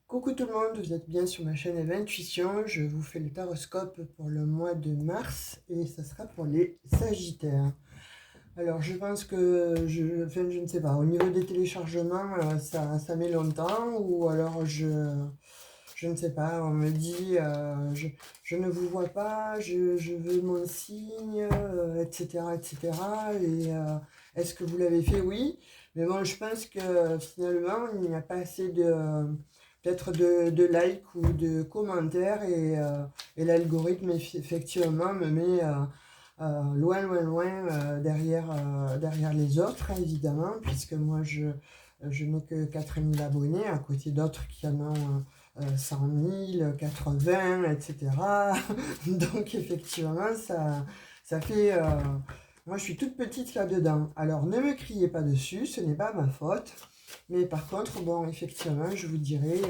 Coucou tout le monde, vous êtes bien sur ma chaîne Eve Intuition. Je vous fais le taroscope pour le mois de mars et ça sera pour les Sagittaires. Alors je pense que, je ne sais pas, au niveau des téléchargements, ça met longtemps ou alors je ne sais pas, on me dit je ne vous vois pas, je veux mon signe, etc. etc. Et est-ce que vous l'avez fait? Oui. Mais bon, je pense que finalement, il n'y a pas assez peut-être de likes ou de commentaires et l'algorithme effectivement me met loin, loin, loin derrière les autres, hein, évidemment, puisque moi je n'ai que 4000 abonnés à côté d'autres qui en ont 100 000, 80, etc. Donc effectivement, ça fait... moi, je suis toute petite là-dedans. Alors, ne me criez pas dessus, ce n'est pas ma faute. Mais par contre, bon, effectivement, je vous dirais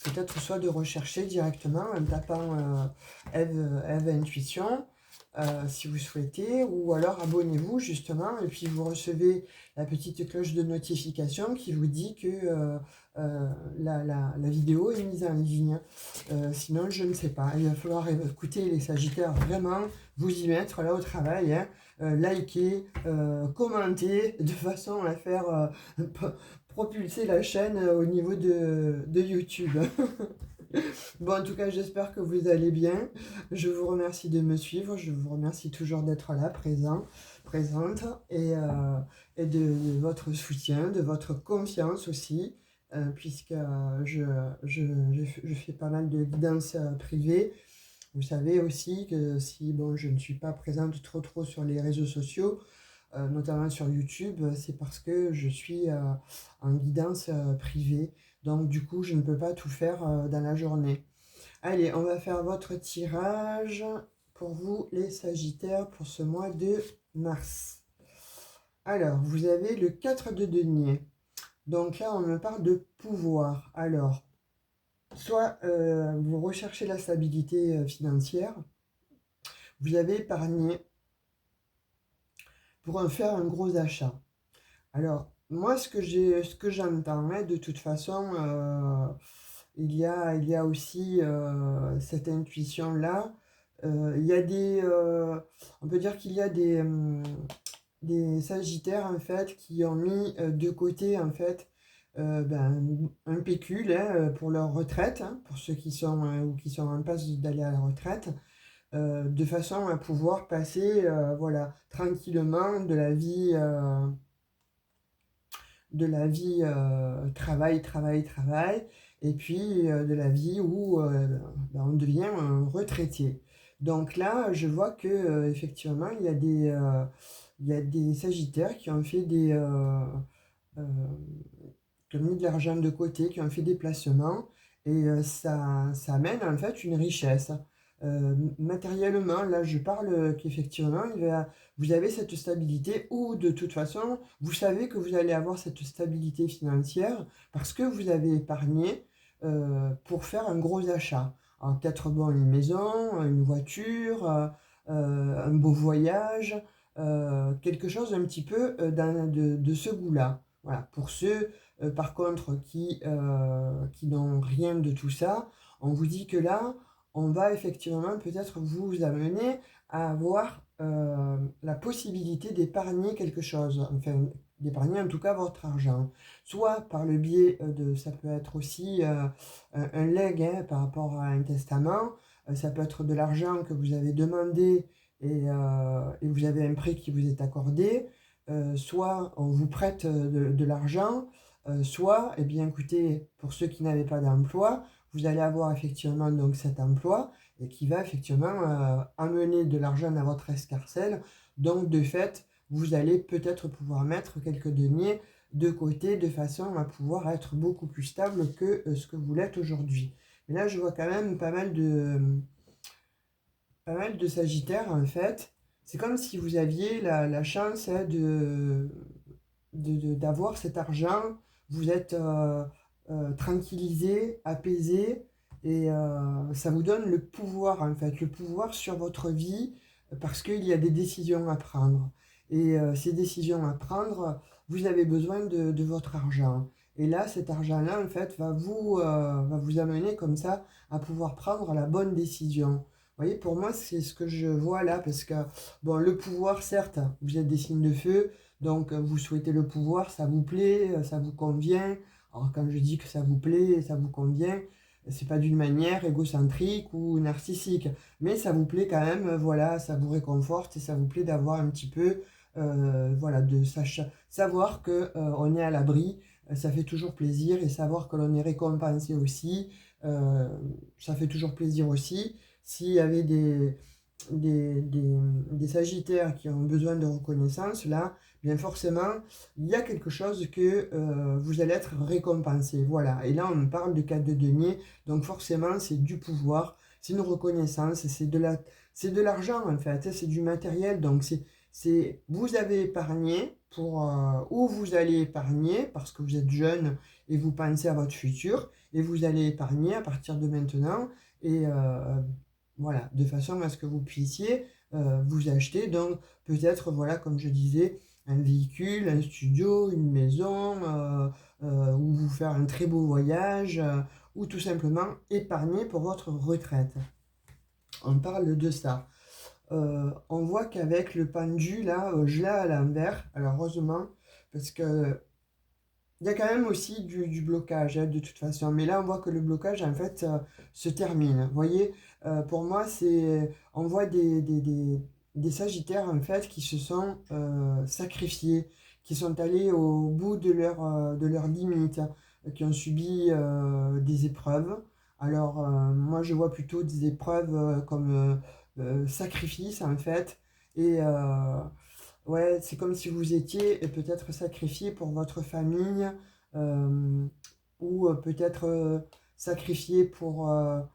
peut-être soit de rechercher directement en tapant Eve Intuition, si vous souhaitez, ou alors abonnez-vous justement, et puis vous recevez la petite cloche de notification qui vous dit que la vidéo est mise en ligne. Sinon, je ne sais pas. Il va falloir écouter les Sagittaires, vraiment vous y mettre là au travail, hein, liker, commenter, de façon à faire propulser la chaîne au niveau de YouTube. Bon, en tout cas, j'espère que vous allez bien. Je vous remercie de me suivre. Je vous remercie toujours d'être là, présente, et de votre soutien, de votre confiance aussi, puisque je fais pas mal de guidance privée. Vous savez aussi que si bon, je ne suis pas présente trop sur les réseaux sociaux, notamment sur YouTube, c'est parce que je suis en guidance privée. Donc du coup, je ne peux pas tout faire dans la journée. Allez, on va faire votre tirage pour vous, les Sagittaires, pour ce mois de mars. Alors, vous avez le 4 de denier. Donc là, on me parle de pouvoir. Alors, soit vous recherchez la stabilité financière, vous avez épargné pour en faire un gros achat. Alors, moi, ce que j'entends, hein, de toute façon, il y a aussi cette intuition-là. Il y a on peut dire qu'il y a des Sagittaires, en fait, qui ont mis de côté, en fait, un pécule, hein, pour leur retraite, hein, pour ceux qui sont ou qui sont en passe d'aller à la retraite, de façon à pouvoir passer, voilà, tranquillement de la vie travail, travail, travail, et puis de la vie où on devient un retraité. Donc là, je vois que effectivement, il y a des Sagittaires qui ont fait euh, qui ont mis de l'argent de côté, qui ont fait des placements, et ça amène en fait une richesse. Matériellement, là, je parle qu'effectivement, vous avez cette stabilité, ou de toute façon, vous savez que vous allez avoir cette stabilité financière parce que vous avez épargné pour faire un gros achat. En peut-être bon, une maison, une voiture, un beau voyage, quelque chose un petit peu de ce goût-là. Voilà. Pour ceux, par contre, qui n'ont rien de tout ça, on vous dit que là, on va effectivement peut-être vous amener à avoir la possibilité d'épargner quelque chose, enfin d'épargner en tout cas votre argent, soit par le biais ça peut être aussi un legs, hein, par rapport à un testament, ça peut être de l'argent que vous avez demandé et vous avez un prêt qui vous est accordé, soit on vous prête de l'argent, soit, eh bien écoutez, pour ceux qui n'avaient pas d'emploi, vous allez avoir effectivement donc cet emploi et qui va effectivement amener de l'argent à votre escarcelle. Donc de fait, vous allez peut-être pouvoir mettre quelques deniers de côté de façon à pouvoir être beaucoup plus stable que ce que vous l'êtes aujourd'hui. Mais là, je vois quand même pas mal de Sagittaires en fait. C'est comme si vous aviez la chance, hein, d'avoir cet argent. Vous êtes tranquillisé, apaisé, et ça vous donne le pouvoir, en fait, le pouvoir sur votre vie, parce qu'il y a des décisions à prendre. Et ces décisions à prendre, vous avez besoin de votre argent. Et là, cet argent-là, en fait, va vous amener comme ça à pouvoir prendre la bonne décision. Vous voyez, pour moi, c'est ce que je vois là, parce que, bon, le pouvoir, certes, vous êtes des signes de feu, donc vous souhaitez le pouvoir, ça vous plaît, ça vous convient. Alors, quand je dis que ça vous plaît, ça vous convient, c'est pas d'une manière égocentrique ou narcissique, mais ça vous plaît quand même, voilà, ça vous réconforte et ça vous plaît d'avoir un petit peu, voilà, savoir que on est à l'abri, ça fait toujours plaisir et savoir que l'on est récompensé aussi, euh, ça fait toujours plaisir aussi. S'il y avait des, des, des Sagittaires qui ont besoin de reconnaissance, là, bien forcément, il y a quelque chose que vous allez être récompensé. Voilà. Et là, on parle de 4 de denier, donc forcément, c'est du pouvoir, c'est une reconnaissance, c'est de l'argent en fait, c'est du matériel. Donc, vous avez épargné ou vous allez épargner parce que vous êtes jeune et vous pensez à votre futur, et vous allez épargner à partir de maintenant. Et voilà, de façon à ce que vous puissiez vous acheter, donc peut-être, voilà, comme je disais, un véhicule, un studio, une maison, ou vous faire un très beau voyage, ou tout simplement épargner pour votre retraite. On parle de ça. On voit qu'avec le pendu, là, je l'ai à l'envers, alors heureusement, parce que il y a quand même aussi du blocage, hein, de toute façon. Mais là, on voit que le blocage, en fait, se termine. Vous voyez, pour moi, on voit des Sagittaires, en fait, qui se sont sacrifiés, qui sont allés au bout de leurs limites, hein, qui ont subi des épreuves. Alors, moi, je vois plutôt des épreuves comme sacrifice, en fait. Et ouais, c'est comme si vous étiez peut-être sacrifié pour votre famille, euh, ou peut-être sacrifié pour un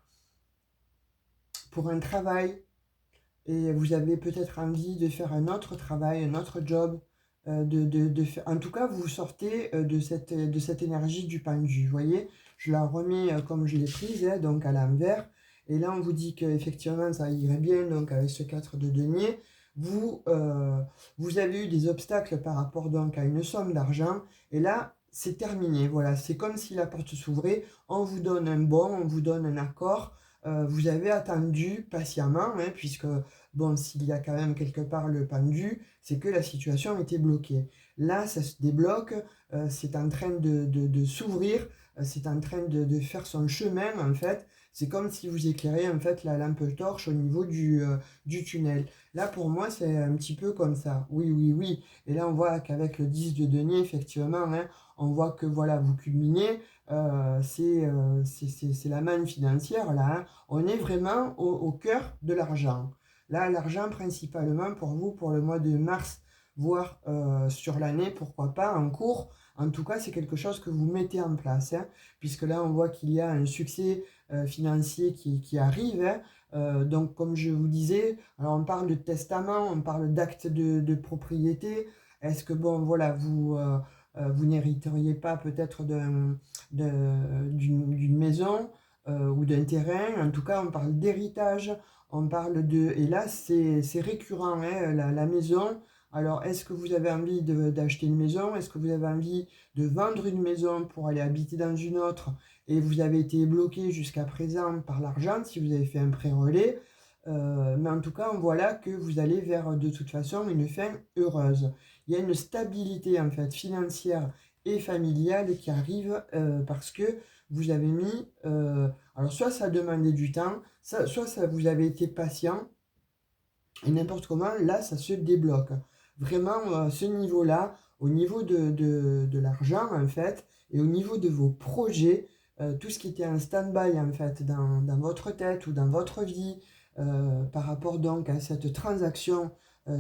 travail, et vous avez peut-être envie de faire un autre travail, un autre job. En tout cas, vous sortez de cette énergie du pendu. Vous voyez, je la remets comme je l'ai prise, hein, donc à l'envers. Et là, on vous dit qu'effectivement, ça irait bien, donc avec ce 4 de denier. Vous, vous avez eu des obstacles par rapport donc à une somme d'argent. Et là, c'est terminé. Voilà, c'est comme si la porte s'ouvrait. On vous donne un bon, on vous donne un accord. Vous avez attendu patiemment, hein, puisque, bon, s'il y a quand même quelque part le pendu, c'est que la situation était bloquée. Là, ça se débloque, c'est en train de s'ouvrir, c'est en train de faire son chemin, en fait. C'est comme si vous éclairez, en fait, la lampe torche au niveau du tunnel. Là, pour moi, c'est un petit peu comme ça. Oui, oui, oui. Et là, on voit qu'avec le 10 de denier, effectivement, hein, on voit que, voilà, vous culminez. C'est la manne financière, là, hein. On est vraiment au cœur de l'argent. Là, l'argent principalement pour vous, pour le mois de mars, voire sur l'année, pourquoi pas, en cours. En tout cas, c'est quelque chose que vous mettez en place, hein, puisque là, on voit qu'il y a un succès financier qui arrive, hein. Donc, comme je vous disais, alors on parle de testament, on parle d'acte de propriété. Est-ce que, bon, voilà, vous n'hériteriez pas peut-être d'une maison ou d'un terrain? En tout cas, on parle d'héritage, on parle de... Et là, c'est récurrent, hein, la maison. Alors, est-ce que vous avez envie d'acheter une maison? Est-ce que vous avez envie de vendre une maison pour aller habiter dans une autre? Et vous avez été bloqué jusqu'à présent par l'argent, si vous avez fait un prêt relais. Mais en tout cas, on voit là que vous allez vers de toute façon une fin heureuse. Il y a une stabilité en fait financière et familiale qui arrive parce que vous avez mis... alors soit ça a demandé du temps, soit ça, vous avez été patient, et n'importe comment, là, ça se débloque. Vraiment, ce niveau-là, au niveau de l'argent, en fait, et au niveau de vos projets, tout ce qui était en stand-by, en fait, dans votre tête ou dans votre vie, par rapport donc à cette transaction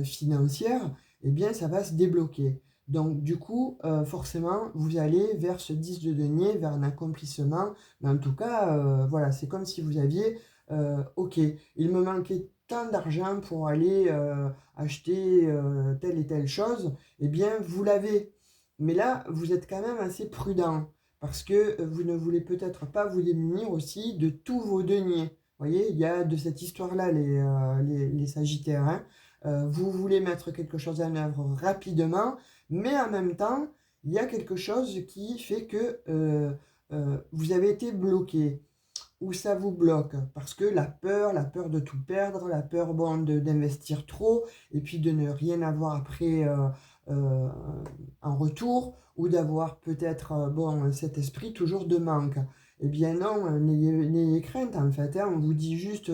financière, eh bien, ça va se débloquer. Donc, du coup, forcément, vous allez vers ce 10 de denier, vers un accomplissement. Mais en tout cas, voilà, c'est comme si vous aviez, ok, il me manquait tant d'argent pour aller acheter telle et telle chose, eh bien, vous l'avez. Mais là, vous êtes quand même assez prudent parce que vous ne voulez peut-être pas vous démunir aussi de tous vos deniers. Vous voyez, il y a de cette histoire-là, les Sagittaires, hein. Vous voulez mettre quelque chose en œuvre rapidement, mais en même temps, il y a quelque chose qui fait que vous avez été bloqué ou ça vous bloque parce que la peur de tout perdre, la peur bon, d'investir trop et puis de ne rien avoir après euh, en retour ou d'avoir peut-être bon, cet esprit toujours de manque. Eh bien non, n'ayez crainte en fait, hein. On vous dit juste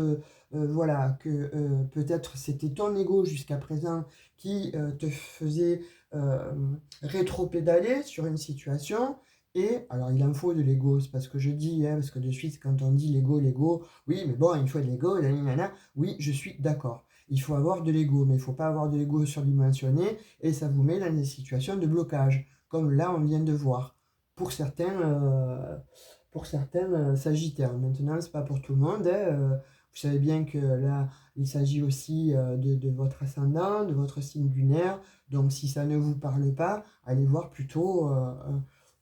voilà, que peut-être c'était ton ego jusqu'à présent qui te faisait euh, rétro-pédaler sur une situation. Et alors, il en faut de l'ego, c'est pas ce que je dis, hein, parce que de suite, quand on dit l'ego, oui, mais bon, il faut de l'ego, nanana. Oui, je suis d'accord. Il faut avoir de l'ego, mais il ne faut pas avoir de l'ego surdimensionné, et ça vous met dans des situations de blocage, comme là, on vient de voir, pour certains sagittaires. Maintenant, c'est pas pour tout le monde, hein, vous savez bien que là, il s'agit aussi de votre ascendant, de votre signe lunaire, donc si ça ne vous parle pas, allez voir plutôt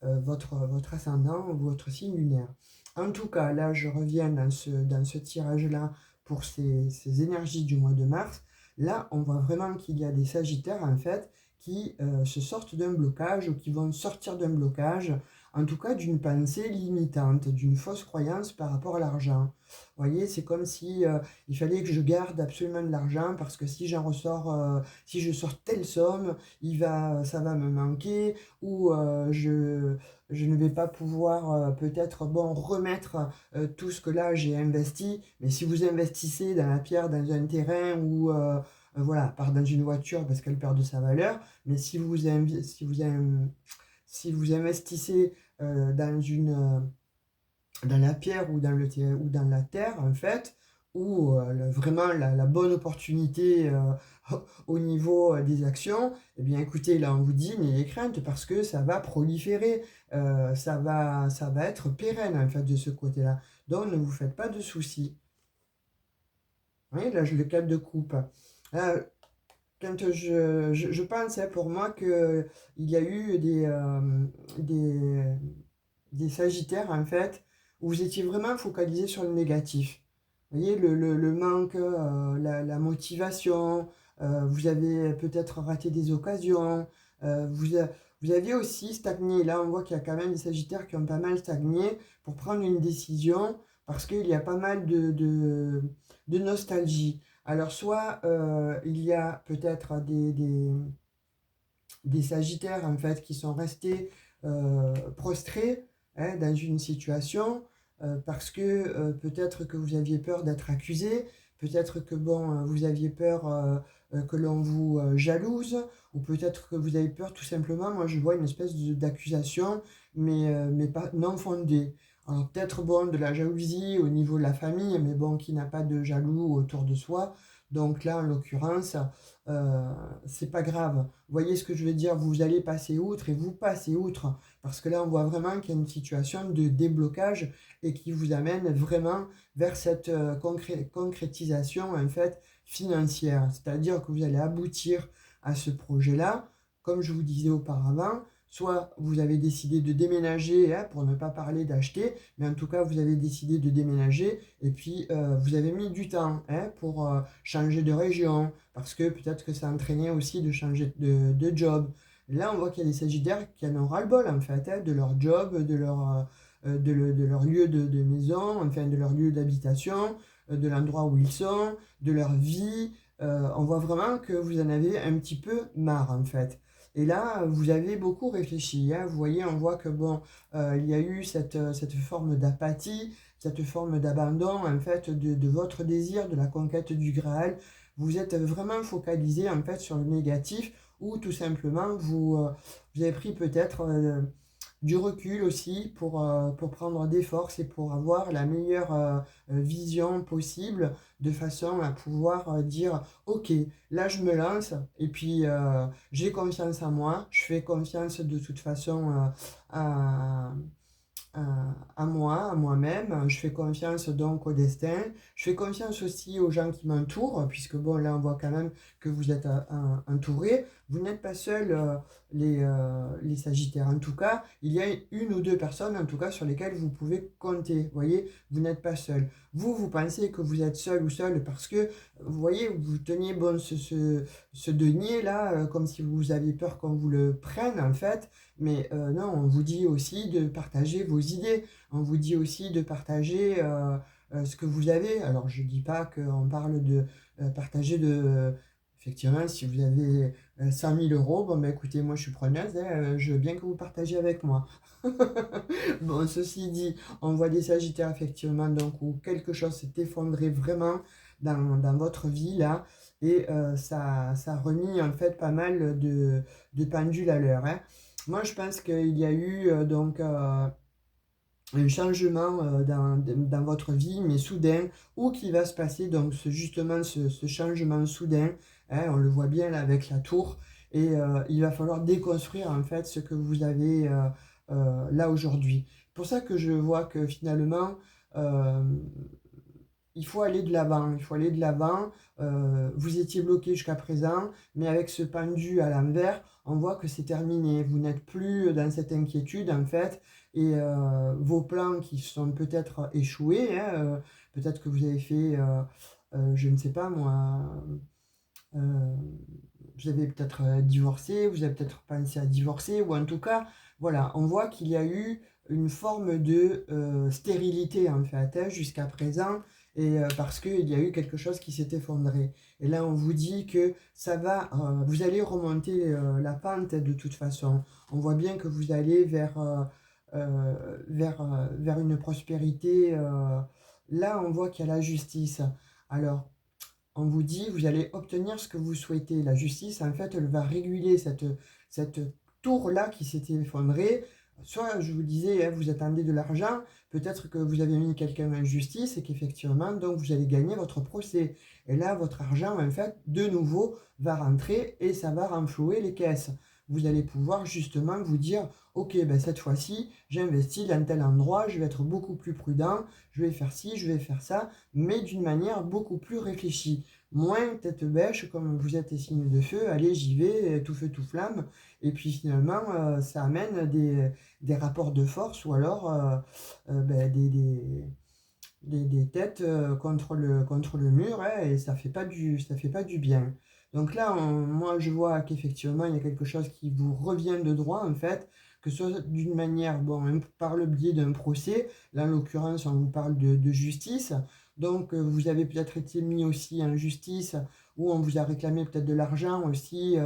votre ascendant ou votre signe lunaire. En tout cas, là, je reviens dans ce tirage-là pour ces énergies du mois de mars. Là, on voit vraiment qu'il y a des sagittaires, en fait, qui se sortent d'un blocage ou qui vont sortir d'un blocage, en tout cas d'une pensée limitante, d'une fausse croyance par rapport à l'argent. Vous voyez, c'est comme si il fallait que je garde absolument de l'argent parce que si j'en ressors, si je sors telle somme, ça va me manquer ou je ne vais pas pouvoir peut-être bon, remettre tout ce que là j'ai investi. Mais si vous investissez dans la pierre, dans un terrain ou voilà, part dans une voiture parce qu'elle perd de sa valeur, mais si vous investissez dans la pierre ou ou dans la terre, en fait, ou vraiment la bonne opportunité au niveau des actions, eh bien écoutez, là on vous dit, n'ayez crainte parce que ça va proliférer, ça va être pérenne en fait de ce côté-là. Donc ne vous faites pas de soucis. Vous voyez, là je le cadre de coupe. Là, quand je pense hein, pour moi qu'il y a eu des sagittaires en fait, où vous étiez vraiment focalisé sur le négatif. Vous voyez, le manque, la motivation, vous avez peut-être raté des occasions, vous aviez aussi stagné. Là, on voit qu'il y a quand même des sagittaires qui ont pas mal stagné pour prendre une décision, parce qu'il y a pas mal de nostalgie. Alors, soit il y a peut-être des sagittaires en fait qui sont restés prostrés hein, dans une situation parce que peut-être que vous aviez peur d'être accusé, peut-être que bon vous aviez peur que l'on vous jalouse, ou peut-être que vous avez peur tout simplement, moi je vois une espèce d'accusation, mais pas non fondée. Alors peut-être bon de la jalousie au niveau de la famille, mais bon qui n'a pas de jaloux autour de soi. Donc là en l'occurrence, euh, c'est pas grave. Vous voyez ce que je veux dire? Vous allez passer outre et vous passez outre. Parce que là, on voit vraiment qu'il y a une situation de déblocage et qui vous amène vraiment vers cette concrétisation en fait financière. C'est-à-dire que vous allez aboutir à ce projet-là, comme je vous disais auparavant. Soit vous avez décidé de déménager, hein, pour ne pas parler d'acheter, mais en tout cas vous avez décidé de déménager et puis vous avez mis du temps hein, pour changer de région, parce que peut-être que ça entraînait aussi de changer de job. Là, on voit qu'il y a des sagittaires qui en ont ras-le-bol, en fait, hein, de leur job, de leur lieu de maison, enfin, de leur lieu d'habitation, de l'endroit où ils sont, de leur vie. On voit vraiment que vous en avez un petit peu marre, en fait. Et là, vous avez beaucoup réfléchi, hein. Vous voyez, on voit que, bon, il y a eu cette forme d'apathie, cette forme d'abandon, en fait, de votre désir, de la conquête du Graal. Vous êtes vraiment focalisé en fait sur le négatif ou tout simplement vous avez pris peut-être du recul aussi pour prendre des forces et pour avoir la meilleure vision possible de façon à pouvoir dire ok, là je me lance et puis j'ai confiance en moi, je fais confiance de toute façon à, à moi, à moi-même. Je fais confiance donc au destin. Je fais confiance aussi aux gens qui m'entourent, puisque bon, là, on voit quand même que vous êtes entouré. Vous n'êtes pas seul. les Sagittaires. En tout cas, il y a une ou deux personnes, en tout cas, sur lesquelles vous pouvez compter. Vous voyez, vous n'êtes pas seul. Vous pensez que vous êtes seul ou seul parce que, vous voyez, vous teniez bon ce denier-là, comme si vous aviez peur qu'on vous le prenne, en fait. Mais non, on vous dit aussi de partager vos idées. On vous dit aussi de partager ce que vous avez. Alors, je ne dis pas qu'on parle de partager de... effectivement, si vous avez 100 000 euros, bon, ben, écoutez, moi je suis preneuse, hein, je veux bien que vous partagiez avec moi. Bon, ceci dit, on voit des Sagittaires, effectivement, donc où quelque chose s'est effondré vraiment dans votre vie, là, et ça a remis, en fait, pas mal de pendules à l'heure, hein. Moi, je pense qu'il y a eu, donc, un changement dans votre vie, mais soudain, ou qui va se passer, donc justement ce changement soudain, hein, on le voit bien là avec la tour, et il va falloir déconstruire en fait ce que vous avez là aujourd'hui. C'est pour ça que je vois que finalement, euh, il faut aller de l'avant, il faut aller de l'avant. Vous étiez bloqué jusqu'à présent, mais avec ce pendu à l'envers, on voit que c'est terminé. Vous n'êtes plus dans cette inquiétude en fait, et vos plans qui sont peut-être échoués, hein, peut-être que vous avez fait, je ne sais pas moi, euh, vous avez peut-être divorcé, vous avez peut-être pensé à divorcer, ou en tout cas, voilà, on voit qu'il y a eu une forme de stérilité en fait, hein, jusqu'à présent, et parce qu'il y a eu quelque chose qui s'est effondré. Et là, on vous dit que ça va, vous allez remonter la pente de toute façon. On voit bien que vous allez vers une prospérité. Là, on voit qu'il y a la justice. Alors, on vous dit, vous allez obtenir ce que vous souhaitez. La justice, en fait, elle va réguler cette tour-là qui s'était effondrée. Soit, je vous disais, hein, vous attendez de l'argent, peut-être que vous avez mis quelqu'un en justice et qu'effectivement, donc, vous allez gagner votre procès. Et là, votre argent, en fait, de nouveau, va rentrer et ça va renflouer les caisses. Vous allez pouvoir justement vous dire, ok, ben cette fois-ci, j'investis dans tel endroit, je vais être beaucoup plus prudent, je vais faire ci, je vais faire ça, mais d'une manière beaucoup plus réfléchie. Moins tête bêche, comme vous êtes signe de feu, allez, j'y vais, tout feu, tout flamme. Et puis finalement, ça amène des rapports de force ou alors ben, des têtes contre le mur, hein, et ça fait pas du bien. Donc là, moi, je vois qu'effectivement, il y a quelque chose qui vous revient de droit, en fait, que ce soit d'une manière, bon, par le biais d'un procès, là, en l'occurrence, on vous parle de justice, donc vous avez peut-être été mis aussi en justice, ou on vous a réclamé peut-être de l'argent aussi,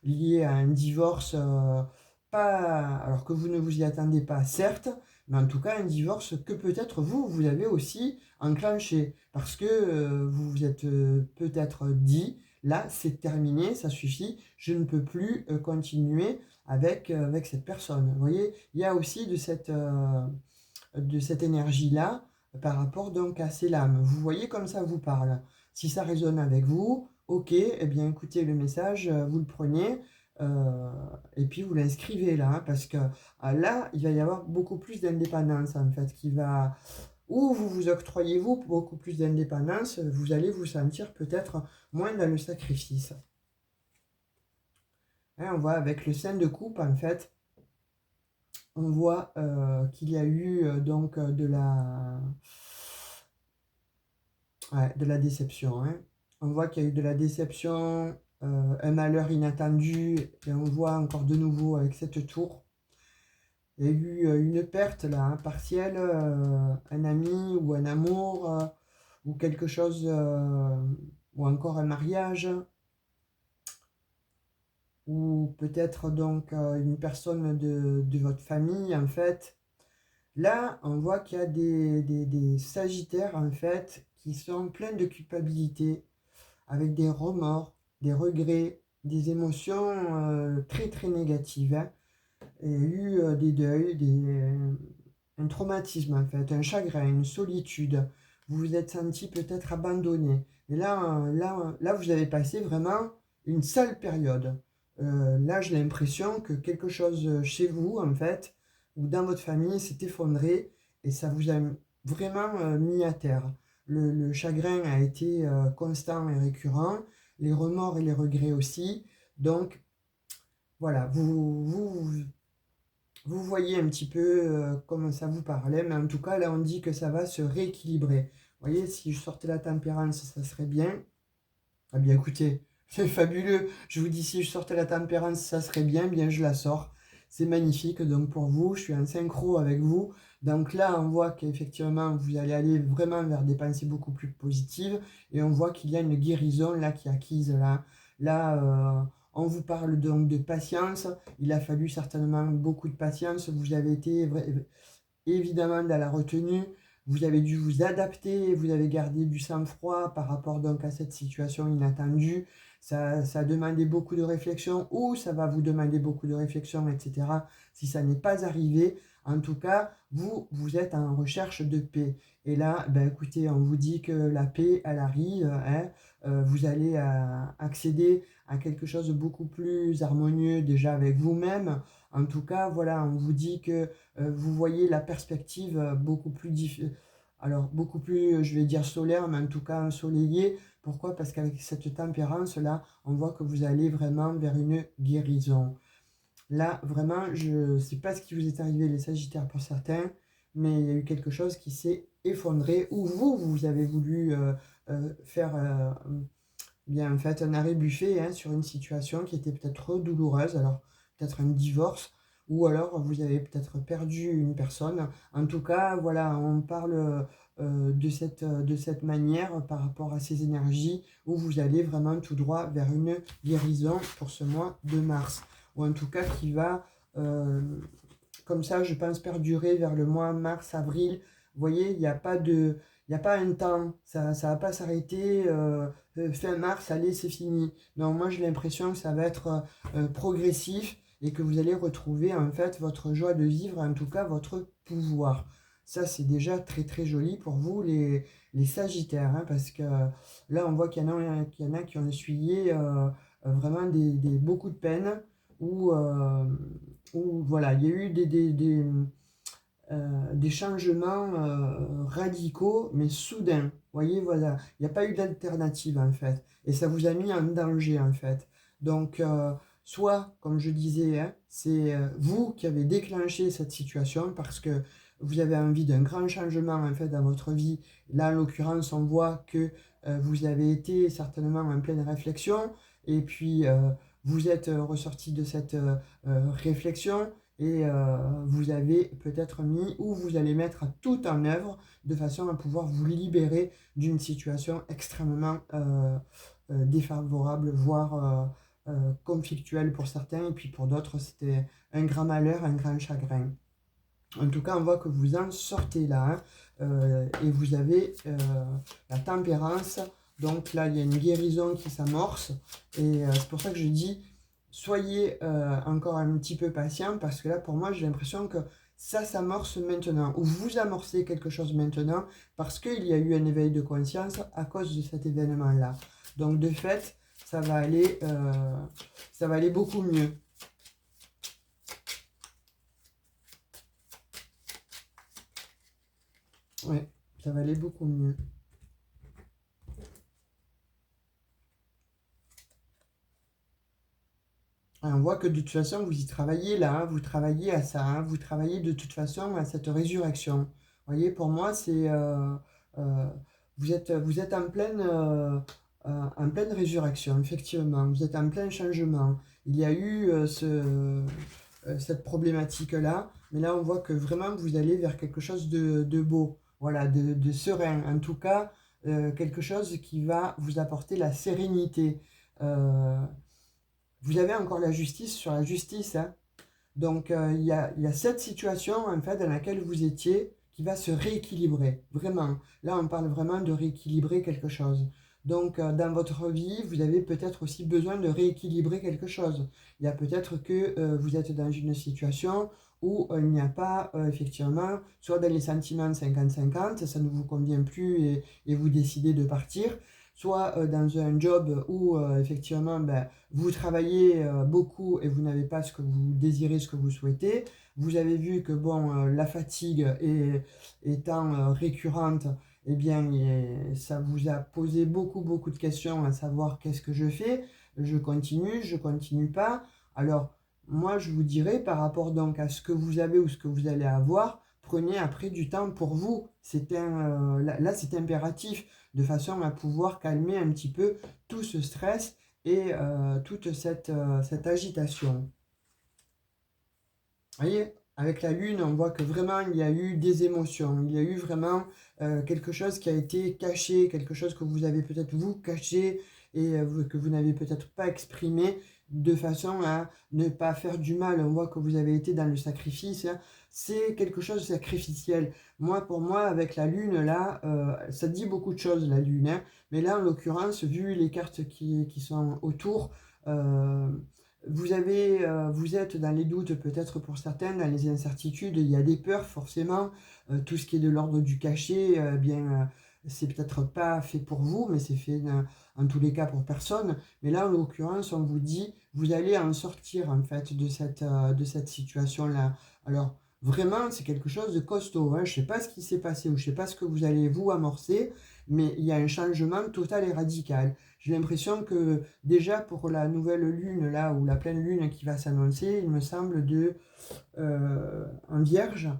lié à un divorce, pas, alors que vous ne vous y attendez pas, certes, mais en tout cas un divorce que peut-être vous avez aussi enclenché, parce que vous vous êtes peut-être dit, là c'est terminé, ça suffit, je ne peux plus continuer avec cette personne. Vous voyez, il y a aussi de cette énergie-là par rapport donc à ces lames. Vous voyez comme ça vous parle. Si ça résonne avec vous, ok, eh bien écoutez le message, vous le prenez, euh, et puis vous l'inscrivez là, hein, parce que là, il va y avoir beaucoup plus d'indépendance en fait, qui va, ou vous vous octroyez vous beaucoup plus d'indépendance, vous allez vous sentir peut-être moins dans le sacrifice. Hein, on voit avec le 5 de coupe en fait, on voit qu'il y a eu donc ouais, de la déception, hein. On voit qu'il y a eu de la déception, un malheur inattendu, et on voit encore de nouveau avec cette tour. Il y a eu une perte là, hein, partielle, un ami ou un amour, ou quelque chose, ou encore un mariage, ou peut-être donc une personne de votre famille en fait. Là, on voit qu'il y a des Sagittaires en fait qui sont pleins de culpabilité, avec des remords, des regrets, des émotions très très négatives, hein. Il y a eu des deuils, un traumatisme en fait, un chagrin, une solitude. Vous vous êtes senti peut-être abandonné. Et là, vous avez passé vraiment une sale période. Là, j'ai l'impression que quelque chose chez vous, en fait, ou dans votre famille, s'est effondré et ça vous a vraiment mis à terre. Le chagrin a été constant et récurrent, les remords et les regrets aussi. Donc, voilà, vous voyez un petit peu comment ça vous parlait, mais en tout cas, là, on dit que ça va se rééquilibrer. Vous voyez, si je sortais la tempérance, ça serait bien. Ah bien, écoutez, c'est fabuleux. Je vous dis, si je sortais la tempérance, ça serait bien, bien, je la sors. C'est magnifique. Donc, pour vous, je suis en synchro avec vous. Donc là, on voit qu'effectivement, vous allez aller vraiment vers des pensées beaucoup plus positives. Et on voit qu'il y a une guérison là qui est acquise là. Là, on vous parle donc de patience. Il a fallu certainement beaucoup de patience. Vous avez été évidemment dans la retenue, vous avez dû vous adapter, vous avez gardé du sang-froid par rapport donc à cette situation inattendue. Ça a demandé beaucoup de réflexion ou ça va vous demander beaucoup de réflexion, etc. Si ça n'est pas arrivé, en tout cas, vous êtes en recherche de paix. Et là, ben écoutez, on vous dit que la paix, elle arrive, hein, vous allez accéder à quelque chose de beaucoup plus harmonieux déjà avec vous-même. En tout cas, voilà, on vous dit que vous voyez la perspective alors beaucoup plus, je vais dire solaire, mais en tout cas ensoleillée. Pourquoi? Parce qu'avec cette tempérance-là, on voit que vous allez vraiment vers une guérison. Là, vraiment, je ne sais pas ce qui vous est arrivé, les Sagittaires pour certains, mais il y a eu quelque chose qui s'est effondré, ou vous avez voulu faire bien, en fait, un arrêt buffet hein, sur une situation qui était peut-être trop douloureuse, alors peut-être un divorce, ou alors vous avez peut-être perdu une personne. En tout cas, voilà, on parle de cette manière par rapport à ces énergies où vous allez vraiment tout droit vers une guérison pour ce mois de mars, ou en tout cas qui va, euh, comme ça, je pense, perdurer vers le mois mars-avril. Vous voyez, il n'y a pas un temps, ça ne va pas s'arrêter. Fin mars, allez, c'est fini. Non, moi j'ai l'impression que ça va être progressif et que vous allez retrouver en fait votre joie de vivre, en tout cas votre pouvoir. Ça, c'est déjà très très joli pour vous, les Sagittaires, hein, parce que là, on voit qu'il y en a qui ont essuyé vraiment beaucoup de peine, ou voilà, il y a eu des changements radicaux, mais soudains. Vous voyez, voilà, il n'y a pas eu d'alternative en fait. Et ça vous a mis en danger en fait. Donc, soit, comme je disais, hein, c'est vous qui avez déclenché cette situation parce que vous avez envie d'un grand changement en fait dans votre vie. Là, en l'occurrence, on voit que vous avez été certainement en pleine réflexion et puis vous êtes ressorti de cette réflexion et vous avez peut-être mis ou vous allez mettre tout en œuvre de façon à pouvoir vous libérer d'une situation extrêmement défavorable, voire conflictuelle pour certains, et puis pour d'autres, c'était un grand malheur, un grand chagrin. En tout cas, on voit que vous en sortez là, hein, et vous avez la tempérance. Donc là, il y a une guérison qui s'amorce. Et c'est pour ça que je dis, soyez encore un petit peu patient, parce que là, pour moi, j'ai l'impression que ça s'amorce maintenant, ou vous amorcez quelque chose maintenant, parce qu'il y a eu un éveil de conscience à cause de cet événement-là. Donc de fait, ça va aller beaucoup mieux. Ouais, ça va aller beaucoup mieux. Ah, on voit que de toute façon, vous y travaillez là, hein, vous travaillez à ça, hein, vous travaillez de toute façon à cette résurrection. Vous voyez, pour moi, euh, vous êtes en pleine résurrection, effectivement. Vous êtes en plein changement. Il y a eu cette problématique-là, mais là, on voit que vraiment, vous allez vers quelque chose de beau, voilà, de serein. En tout cas, quelque chose qui va vous apporter la sérénité. Euh, vous avez encore la justice sur la justice, hein. Donc, il y a cette situation, en fait, dans laquelle vous étiez, qui va se rééquilibrer, vraiment. Là, on parle vraiment de rééquilibrer quelque chose. Donc, dans votre vie, vous avez peut-être aussi besoin de rééquilibrer quelque chose. Il y a peut-être que vous êtes dans une situation où il n'y a pas, effectivement, soit dans les sentiments 50-50, ça ne vous convient plus et vous décidez de partir, soit dans un job où, effectivement, ben, vous travaillez beaucoup et vous n'avez pas ce que vous désirez, ce que vous souhaitez. Vous avez vu que bon, la fatigue étant récurrente, eh bien, ça vous a posé beaucoup de questions à savoir qu'est-ce que je fais, je continue pas. Alors, moi, je vous dirais, par rapport donc à ce que vous avez ou ce que vous allez avoir, prenez après du temps pour vous. Là, c'est impératif, de façon à pouvoir calmer un petit peu tout ce stress et toute cette agitation. Vous voyez, avec la lune, on voit que vraiment il y a eu des émotions, il y a eu vraiment quelque chose qui a été caché, quelque chose que vous avez peut-être vous caché et que vous n'avez peut-être pas exprimé de façon à ne pas faire du mal. On voit que vous avez été dans le sacrifice, hein. C'est quelque chose de sacrificiel. Moi, pour moi, avec la lune, là, ça dit beaucoup de choses, la lune, hein. Mais là, en l'occurrence, vu les cartes qui sont autour, euh, vous êtes dans les doutes peut-être pour certains, dans les incertitudes, il y a des peurs forcément, tout ce qui est de l'ordre du cachet, c'est peut-être pas fait pour vous, mais c'est fait en tous les cas pour personne. Mais là, en l'occurrence, on vous dit, vous allez en sortir en fait de cette situation-là. Alors, vraiment, c'est quelque chose de costaud, hein. Je sais pas ce qui s'est passé ou je sais pas ce que vous allez vous amorcer, mais il y a un changement total et radical. J'ai l'impression que déjà pour la nouvelle lune, là, ou la pleine lune qui va s'annoncer, il me semble, en vierge,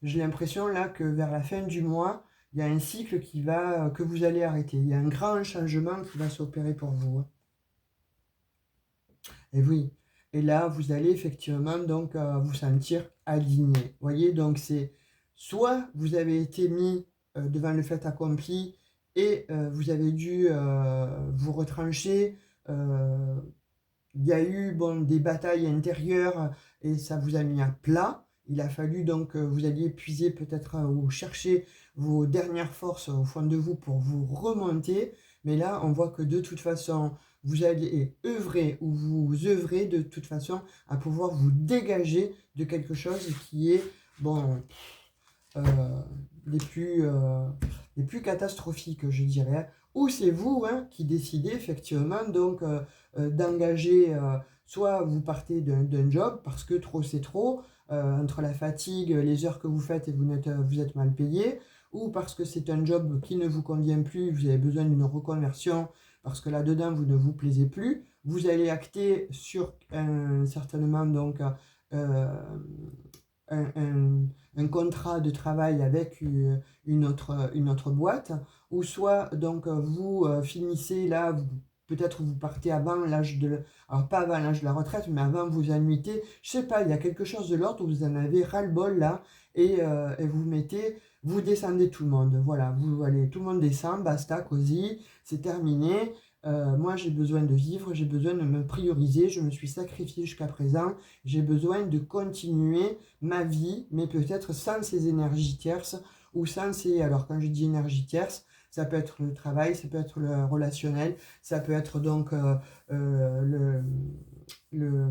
j'ai l'impression là que vers la fin du mois, il y a un cycle que vous allez arrêter. Il y a un grand changement qui va s'opérer pour vous, hein. Et oui, et là, vous allez effectivement donc vous sentir aligné. Vous voyez, donc c'est soit vous avez été mis devant le fait accompli et vous avez dû vous retrancher. euh, il y a eu bon, des batailles intérieures et ça vous a mis à plat. Il a fallu donc que vous alliez puiser peut-être ou chercher vos dernières forces au fond de vous pour vous remonter. Mais là, on voit que de toute façon, vous allez œuvrer ou vous œuvrez de toute façon à pouvoir vous dégager de quelque chose qui est, bon, euh, les plus, euh, les plus catastrophiques, je dirais. Ou c'est vous hein, qui décidez effectivement donc d'engager, soit vous partez d'un job parce que trop c'est trop, entre la fatigue, les heures que vous faites et vous êtes mal payé, ou parce que c'est un job qui ne vous convient plus, vous avez besoin d'une reconversion parce que là-dedans vous ne vous plaisez plus, vous allez acter sur certainement donc un, un- un contrat de travail avec une autre boîte, ou soit donc vous finissez là, peut-être vous partez avant l'âge alors pas avant l'âge de la retraite, mais avant vos annuités, je sais pas, il y a quelque chose de l'ordre où vous en avez ras-le-bol là, et vous descendez tout le monde, voilà, vous allez, tout le monde descend, basta, cosy, c'est terminé. Moi j'ai besoin de vivre, j'ai besoin de me prioriser, je me suis sacrifié jusqu'à présent, j'ai besoin de continuer ma vie, mais peut-être sans ces énergies tierces, ou sans ces... Alors quand je dis énergie tierce, ça peut être le travail, ça peut être le relationnel, ça peut être donc euh, le, le,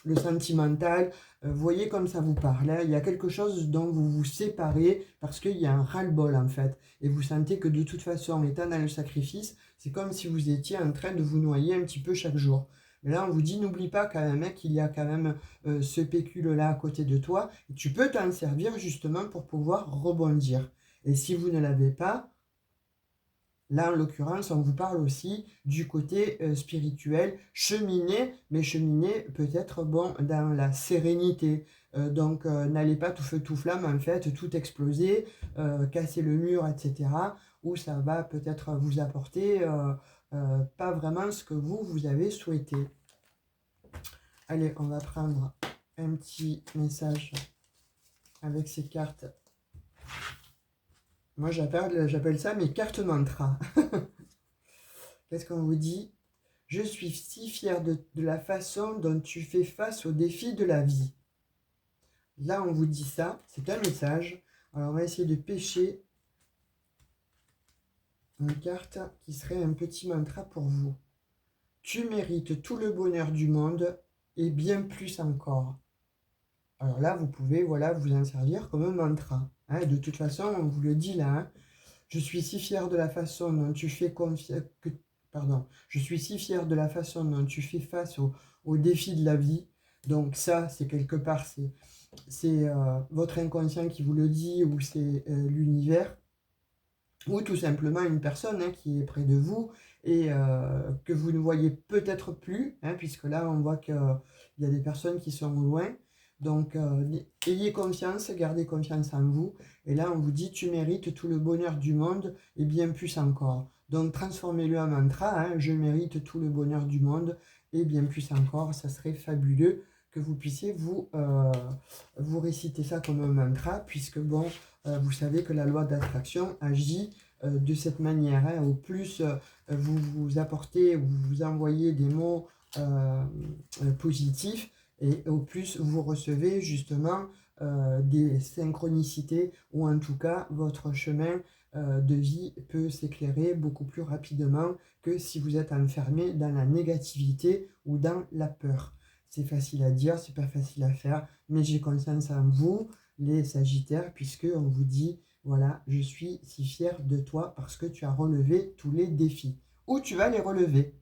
le sentimental. Vous voyez comme ça vous parle, hein. Il y a quelque chose dont vous vous séparez parce qu'il y a un ras-le-bol en fait. Et vous sentez que de toute façon, étant dans le sacrifice, c'est comme si vous étiez en train de vous noyer un petit peu chaque jour. Mais là, on vous dit, n'oublie pas quand même hein, qu'il y a quand même ce pécule-là à côté de toi. Et tu peux t'en servir justement pour pouvoir rebondir. Et si vous ne l'avez pas, là, en l'occurrence, on vous parle aussi du côté spirituel, cheminer, mais cheminer peut-être bon, dans la sérénité. Donc, n'allez pas tout feu tout flamme, en fait, tout exploser, casser le mur, etc. Où ça va peut-être vous apporter pas vraiment ce que vous avez souhaité. Allez, on va prendre un petit message avec ces cartes. Moi, j'appelle ça mes cartes mantra. Qu'est-ce qu'on vous dit? Je suis si fière de la façon dont tu fais face aux défis de la vie. Là, on vous dit ça, c'est un message. Alors, on va essayer de pêcher une carte qui serait un petit mantra pour vous. Tu mérites tout le bonheur du monde et bien plus encore. Alors là, vous pouvez voilà, vous en servir comme un mantra, hein. De toute façon, on vous le dit là, hein. Je suis si fière de la façon dont tu fais pardon. Je suis si fière de la façon dont tu fais face aux défis de la vie. Donc ça, c'est quelque part, c'est votre inconscient qui vous le dit ou c'est l'univers ou tout simplement une personne hein, qui est près de vous et que vous ne voyez peut-être plus, hein, puisque là on voit qu'il y a des personnes qui sont loin. Donc ayez confiance, gardez confiance en vous. Et là on vous dit tu mérites tout le bonheur du monde et bien plus encore. Donc transformez-le en mantra, hein, je mérite tout le bonheur du monde et bien plus encore. Ça serait fabuleux que vous puissiez vous réciter ça comme un mantra, puisque bon, vous savez que la loi d'attraction agit de cette manière, hein. Au plus vous vous apportez, vous vous envoyez des mots positifs, et au plus vous recevez justement des synchronicités, ou en tout cas votre chemin de vie peut s'éclairer beaucoup plus rapidement que si vous êtes enfermé dans la négativité ou dans la peur. C'est facile à dire, c'est pas facile à faire, mais j'ai confiance en vous, les Sagittaires, puisque on vous dit, voilà, je suis si fier de toi parce que tu as relevé tous les défis. Ou tu vas les relever.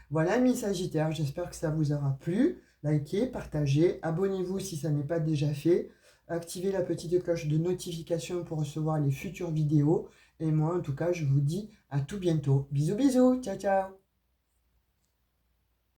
Voilà, mes Sagittaires, j'espère que ça vous aura plu. Likez, partagez, abonnez-vous si ça n'est pas déjà fait. Activez la petite cloche de notification pour recevoir les futures vidéos. Et moi, en tout cas, je vous dis à tout bientôt. Bisous, bisous, ciao, ciao.